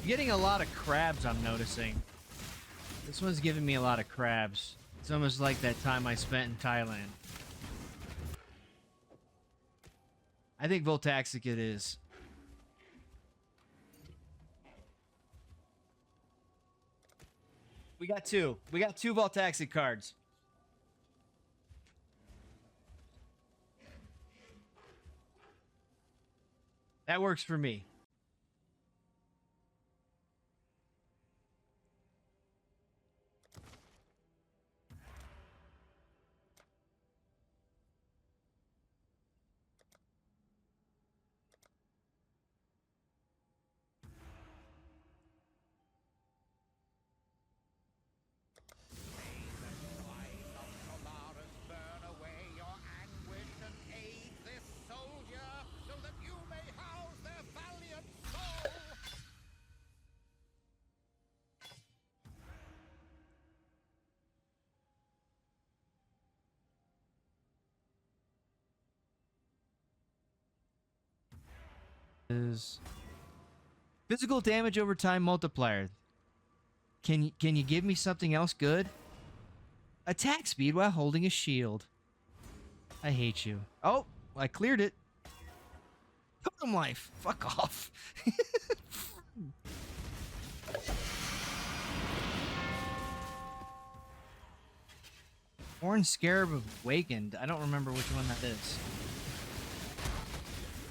I'm getting a lot of crabs, I'm noticing. This one's giving me a lot of crabs. It's almost like that time I spent in Thailand. I think Voltaxic it is. We got two. We got two Voltaxic cards. That works for me. Is physical damage over time multiplier. Can you give me something else good? Attack speed while holding a shield. I hate you. Oh, I cleared it. Totem life. Fuck off. Horn Scarab Awakened. I don't remember which one that is.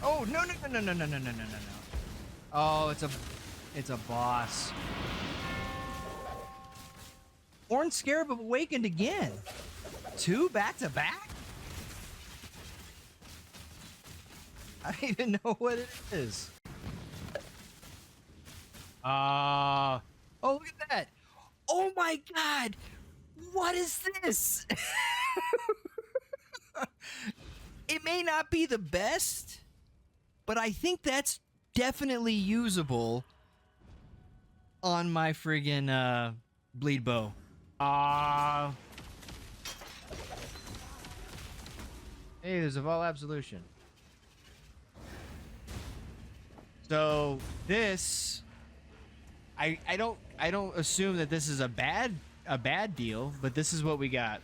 Oh, no, no, no, no, no, no, no, no, no, no. Oh, it's a boss. Horn Scarab Awakened again. Two back to back? I don't even know what it is. Oh, look at that. Oh my god. What is this? It may not be the best, but I think that's definitely usable on my friggin' bleed bow. Hey, there's a Vol Absolution. So this, I don't assume that this is a bad deal, but this is what we got.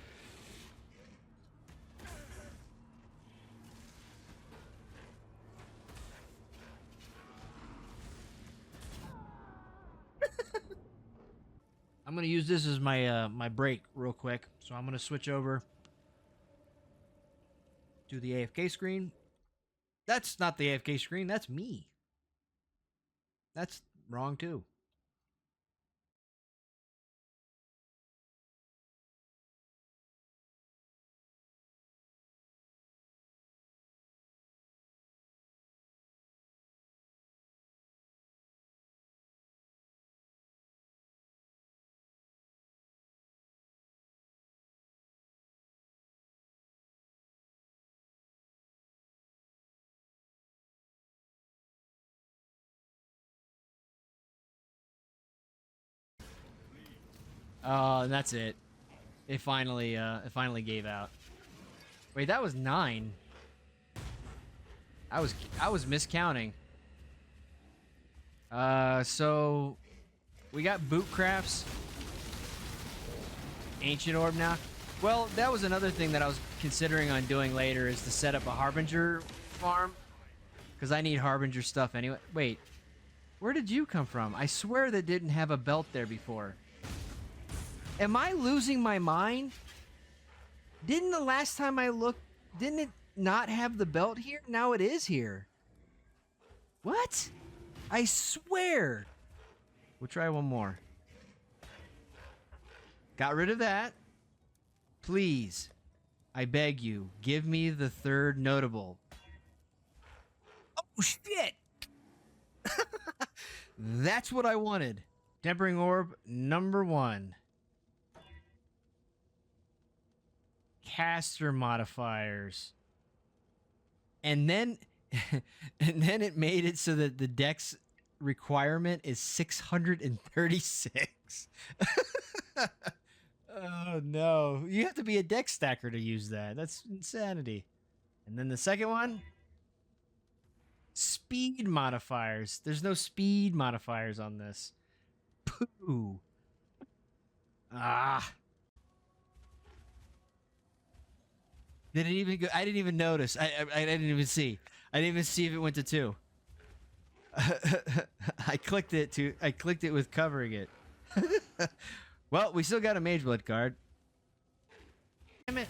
I'm gonna use this as my my break real quick, so I'm gonna switch over to the AFK screen. That's not the AFK screen. That's me. That's wrong too. Oh, and that's it. It finally gave out. Wait, that was 9. I was miscounting. So we got boot crafts. Ancient orb now. Well, that was another thing that I was considering on doing later, is to set up a Harbinger farm, because I need Harbinger stuff anyway. Wait, where did you come from? I swear that didn't have a belt there before. Am I losing my mind? Didn't the last time I looked, didn't it not have the belt here? Now it is here. What? I swear. We'll try one more. Got rid of that. Please, I beg you, give me the third notable. Oh, shit! That's what I wanted. Tempering Orb, number 1. Caster modifiers. And then and then it made it so that the dex requirement is 636. Oh no. You have to be a dex stacker to use that. That's insanity. And then the second one, Speed modifiers. There's no speed modifiers on this. Pooh. Ah. Did it even go? I didn't even notice. I didn't even see. I didn't even see if it went to 2. I clicked it with covering it. Well, we still got a Mage Blood card. Damn it.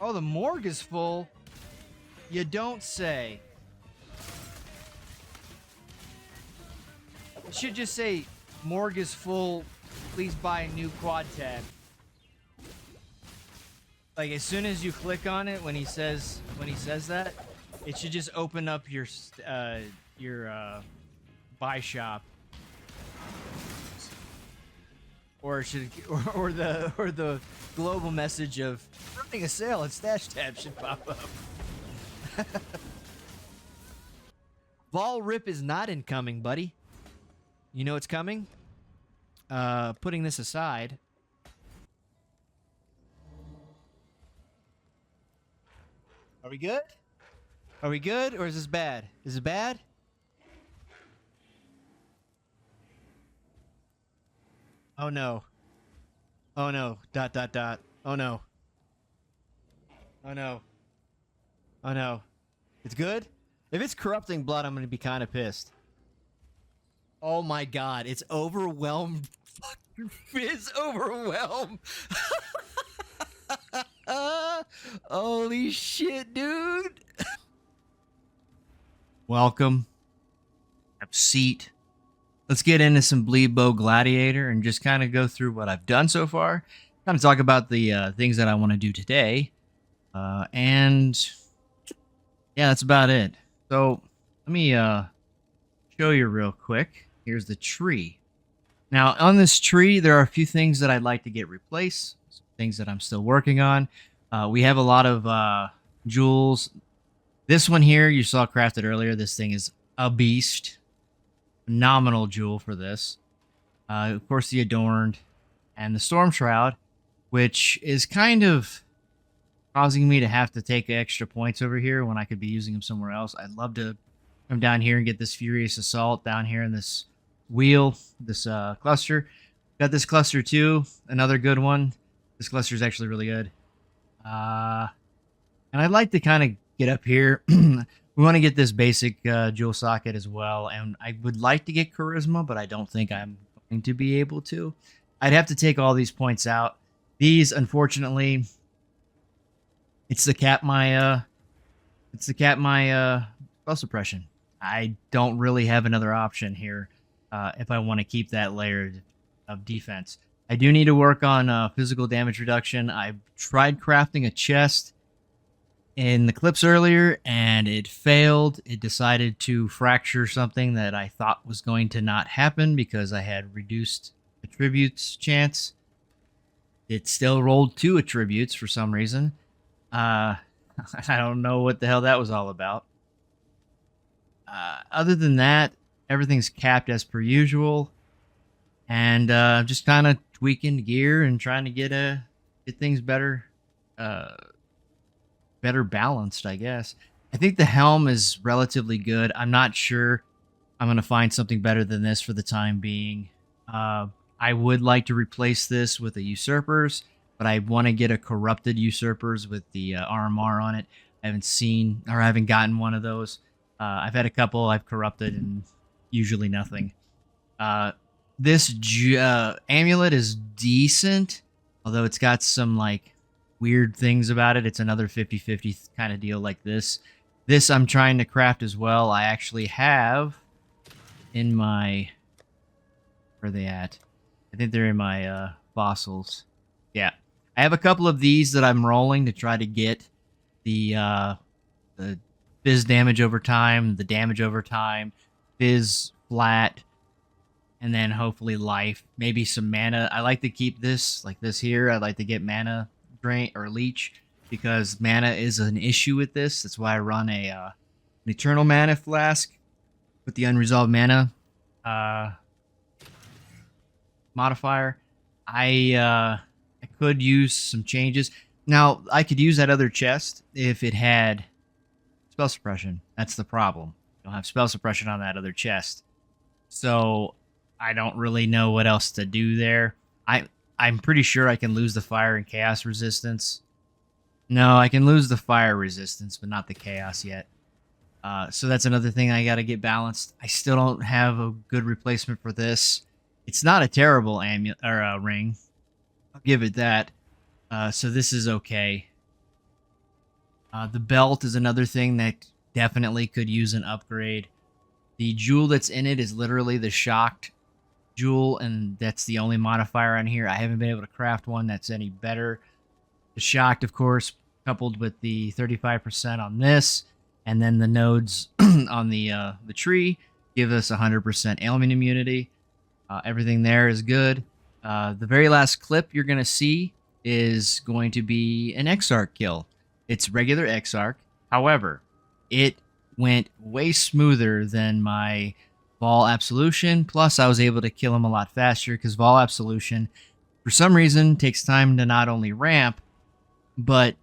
Oh, the morgue is full. You don't say. It should just say morgue is full. Please buy a new quad tab. Like as soon as you click on it, when he says that, it should just open up your buy shop, or it should or the global message of running a sale at Stash Tab should pop up. Vol Rip is not incoming, buddy. You know it's coming. Putting this aside. Are we good? Are we good, or is this bad? Is it bad? Oh no. Oh no. ... Oh no. Oh no. Oh no. It's good? If it's corrupting blood, I'm gonna be kind of pissed. Oh my god, it's overwhelmed. Fucking Fizz overwhelmed. Holy shit, dude. Welcome. Have a seat. Let's get into some Bleedbow Gladiator and just kind of go through what I've done so far. Kind of talk about the things that I want to do today. And yeah, that's about it. So let me show you real quick. Here's the tree. Now, on this tree, there are a few things that I'd like to get replaced. Some things that I'm still working on. We have a lot of jewels. This one here, you saw crafted earlier. This thing is a beast. Phenomenal jewel for this. Of course, the Adorned and the Storm Shroud, which is kind of causing me to have to take extra points over here when I could be using them somewhere else. I'd love to come down here and get this Furious Assault down here in this wheel, this cluster. Got this cluster too, another good one. This cluster is actually really good. And I'd like to kind of get up here. We want to get this basic jewel socket as well, and I would like to get charisma, but I don't think I'm going to be able to. I'd have to take all these points out. These, unfortunately, it's the cap my spell suppression. I don't really have another option here if I want to keep that layer of defense. I do need to work on physical damage reduction. I tried crafting a chest in the clips earlier, and it failed. It decided to fracture something that I thought was going to not happen because I had reduced attributes chance. It still rolled 2 attributes for some reason. I don't know what the hell that was all about. Other than that, everything's capped as per usual, and just kind of tweaking gear and trying to get things better balanced, I guess. I think the helm is relatively good. I'm not sure I'm going to find something better than this for the time being. I would like to replace this with a Usurpers, but I want to get a Corrupted Usurpers with the RMR on it. I haven't gotten one of those. I've had a couple I've corrupted and usually nothing. This amulet is decent, although it's got some like weird things about it. It's another 50-50 kind of deal like this. This I'm trying to craft as well. I actually have in my... Where are they at? I think they're in my fossils. Yeah. I have a couple of these that I'm rolling to try to get the fizz damage over time, the damage over time, fizz flat, and then hopefully life. Maybe some mana. I like to keep this like this here. I'd like to get mana drain or leech because mana is an issue with this. That's why I run an eternal mana flask with the unresolved mana modifier. I could use some changes. Now, I could use that other chest if it had spell suppression. That's the problem. You don't have spell suppression on that other chest. So I don't really know what else to do there. I'm pretty sure I can lose the fire and chaos resistance. No, I can lose the fire resistance, but not the chaos yet. So that's another thing I got to get balanced. I still don't have a good replacement for this. It's not a terrible amulet or ring. I'll give it that. So this is okay. The belt is another thing that definitely could use an upgrade. The jewel that's in it is literally the shocked jewel, and that's the only modifier on here. I haven't been able to craft one that's any better. The shocked, of course, coupled with the 35% on this, and then the nodes on the tree give us 100% ailment immunity. Everything there is good. The very last clip you're going to see is going to be an Exarch kill. It's regular Exarch. However, it went way smoother than my Vol Absolution. Plus, I was able to kill him a lot faster because Vol Absolution, for some reason, takes time to not only ramp, but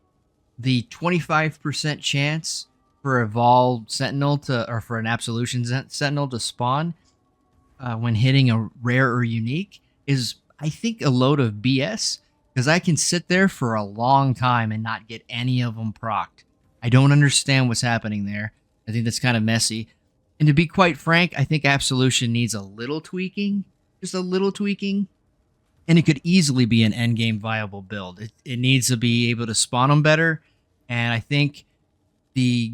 the 25% chance for a Vol Sentinel or for an Absolution Sentinel to spawn when hitting a rare or unique is, I think, a load of BS, because I can sit there for a long time and not get any of them procced. I don't understand what's happening there. I think that's kind of messy. And to be quite frank, I think Absolution needs a little tweaking, just a little tweaking, and it could easily be an endgame viable build. It needs to be able to spawn them better, and I think the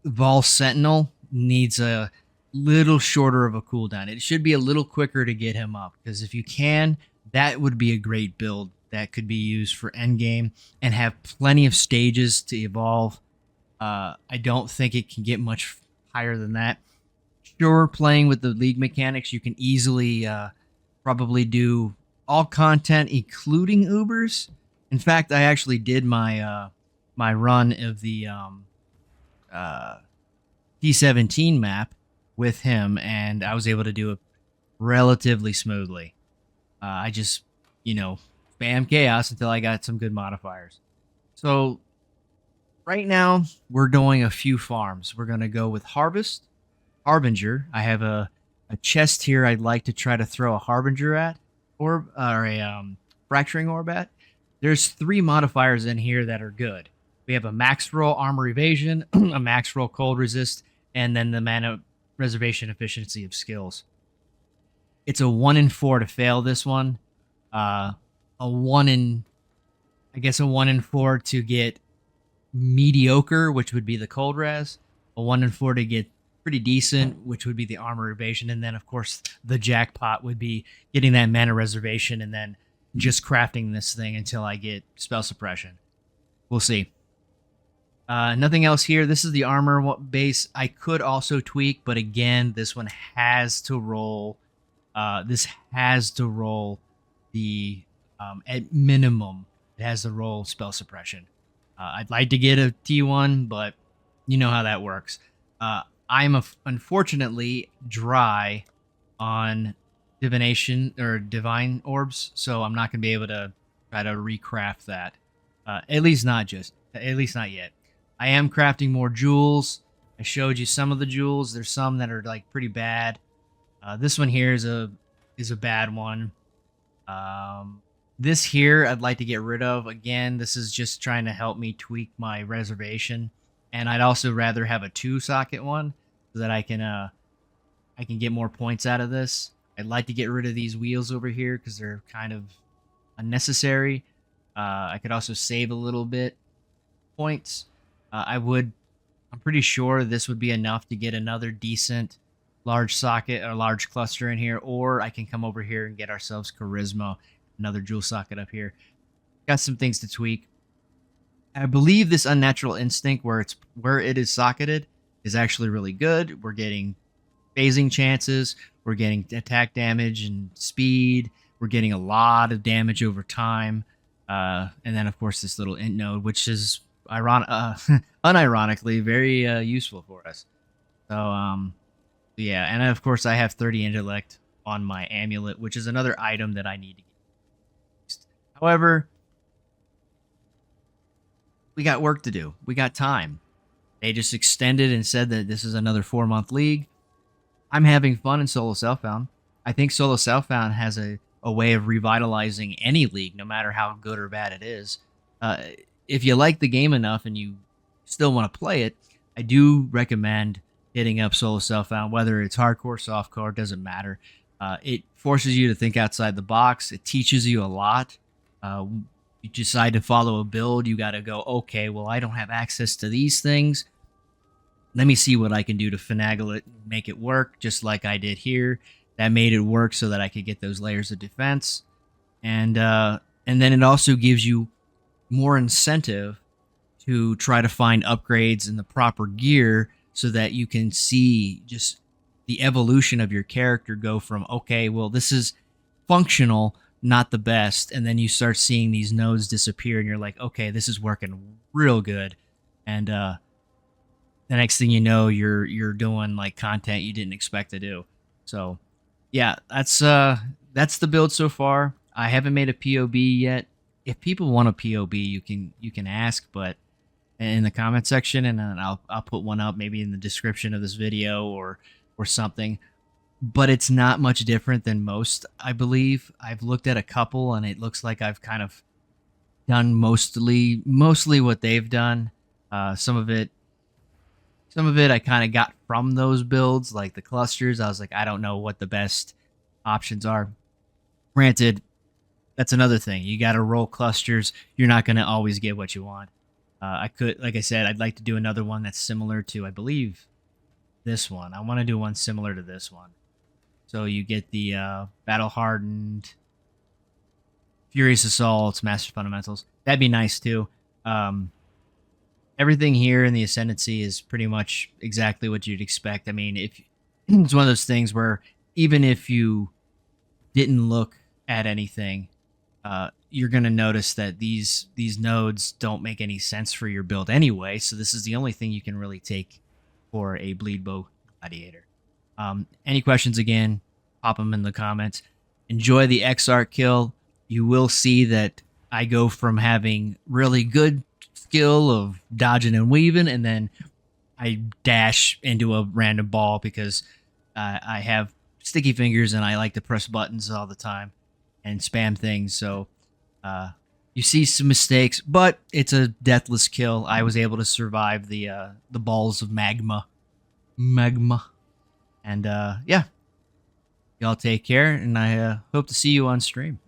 Vol Sentinel needs a little shorter of a cooldown. It should be a little quicker to get him up, because if you can, that would be a great build that could be used for endgame and have plenty of stages to evolve. I don't think it can get much higher than that. Sure, playing with the league mechanics, you can easily probably do all content, including Ubers. In fact, I actually did my my run of the T17 map with him, and I was able to do it relatively smoothly. I just, spam chaos until I got some good modifiers. So right now, we're doing a few farms. We're going to go with Harvest, Harbinger. I have a chest here I'd like to try to throw a Harbinger at, or a Fracturing Orb at. There's 3 modifiers in here that are good. We have a max roll armor evasion, a max roll cold resist, and then the mana reservation efficiency of skills. It's a 1 in 4 to fail this one. A 1 in 4 to get mediocre, which would be the cold res. A 1 in 4 to get pretty decent, which would be the armor evasion. And then, of course, the jackpot would be getting that mana reservation and then just crafting this thing until I get spell suppression. We'll see. Nothing else here. This is the armor base. I could also tweak, but again, this one has to roll. This has to roll the, at minimum, it has to roll spell suppression. I'd like to get a T1, but you know how that works. I'm unfortunately dry on divination or divine orbs, so I'm not going to be able to try to recraft that. At least not yet. I am crafting more jewels. I showed you some of the jewels. There's some that are like pretty bad. This one here is a bad one. This here I'd like to get rid of. Again, this is just trying to help me tweak my reservation, and I'd also rather have a 2-socket one so that I can get more points out of this. I'd like to get rid of these wheels over here because they're kind of unnecessary. I could also save a little bit points. I'm pretty sure this would be enough to get another decent large socket or large cluster in here, or I can come over here and get ourselves charisma, another jewel socket up here. Got some things to tweak. I believe this unnatural instinct where it is socketed is actually really good. We're getting phasing chances, we're getting attack damage and speed, we're getting a lot of damage over time. And then of course this little int node, which is unironically very useful for us. So yeah, and of course I have 30 intellect on my amulet, which is another item that I need to get. However, we got work to do. We got time. They just extended and said that this is another 4-month league. I'm having fun in Solo Southbound. I think Solo Southbound has a way of revitalizing any league, no matter how good or bad it is. Uh, if you like the game enough and you still want to play it, I do recommend hitting up Solo Southbound, whether it's hardcore, softcore, doesn't matter. It forces you to think outside the box. It teaches you a lot. You decide to follow a build, you got to go, okay, well, I don't have access to these things. Let me see what I can do to finagle it, make it work, just like I did here. That made it work so that I could get those layers of defense, and then it also gives you more incentive to try to find upgrades and the proper gear so that you can see just the evolution of your character go from, okay, well, this is functional, not the best, and then you start seeing these nodes disappear and you're like, okay, this is working real good. And the next thing you know, you're doing like content you didn't expect to do. So yeah, that's the build so far. I haven't made a POB yet. If people want a POB, you can ask, but in the comment section, and then I'll put one up maybe in the description of this video or something. But it's not much different than most, I believe. I've looked at a couple, and it looks like I've kind of done mostly what they've done. Some of it I kind of got from those builds, like the clusters. I was like, I don't know what the best options are. Granted, that's another thing. You got to roll clusters. You're not going to always get what you want. Like I said, I'd like to do another one that's similar to, I believe, this one. I want to do one similar to this one. So you get the Battle Hardened, Furious Assaults, Master Fundamentals. That'd be nice too. Everything here in the Ascendancy is pretty much exactly what you'd expect. I mean, if it's one of those things where even if you didn't look at anything, you're going to notice that these nodes don't make any sense for your build anyway. So this is the only thing you can really take for a Bleed Bow Gladiator. Any questions, again, pop them in the comments. Enjoy the Exarch kill. You will see that I go from having really good skill of dodging and weaving, and then I dash into a random ball because I have sticky fingers and I like to press buttons all the time and spam things. So you see some mistakes, but it's a deathless kill. I was able to survive the balls of magma. And yeah, y'all take care, and I hope to see you on stream.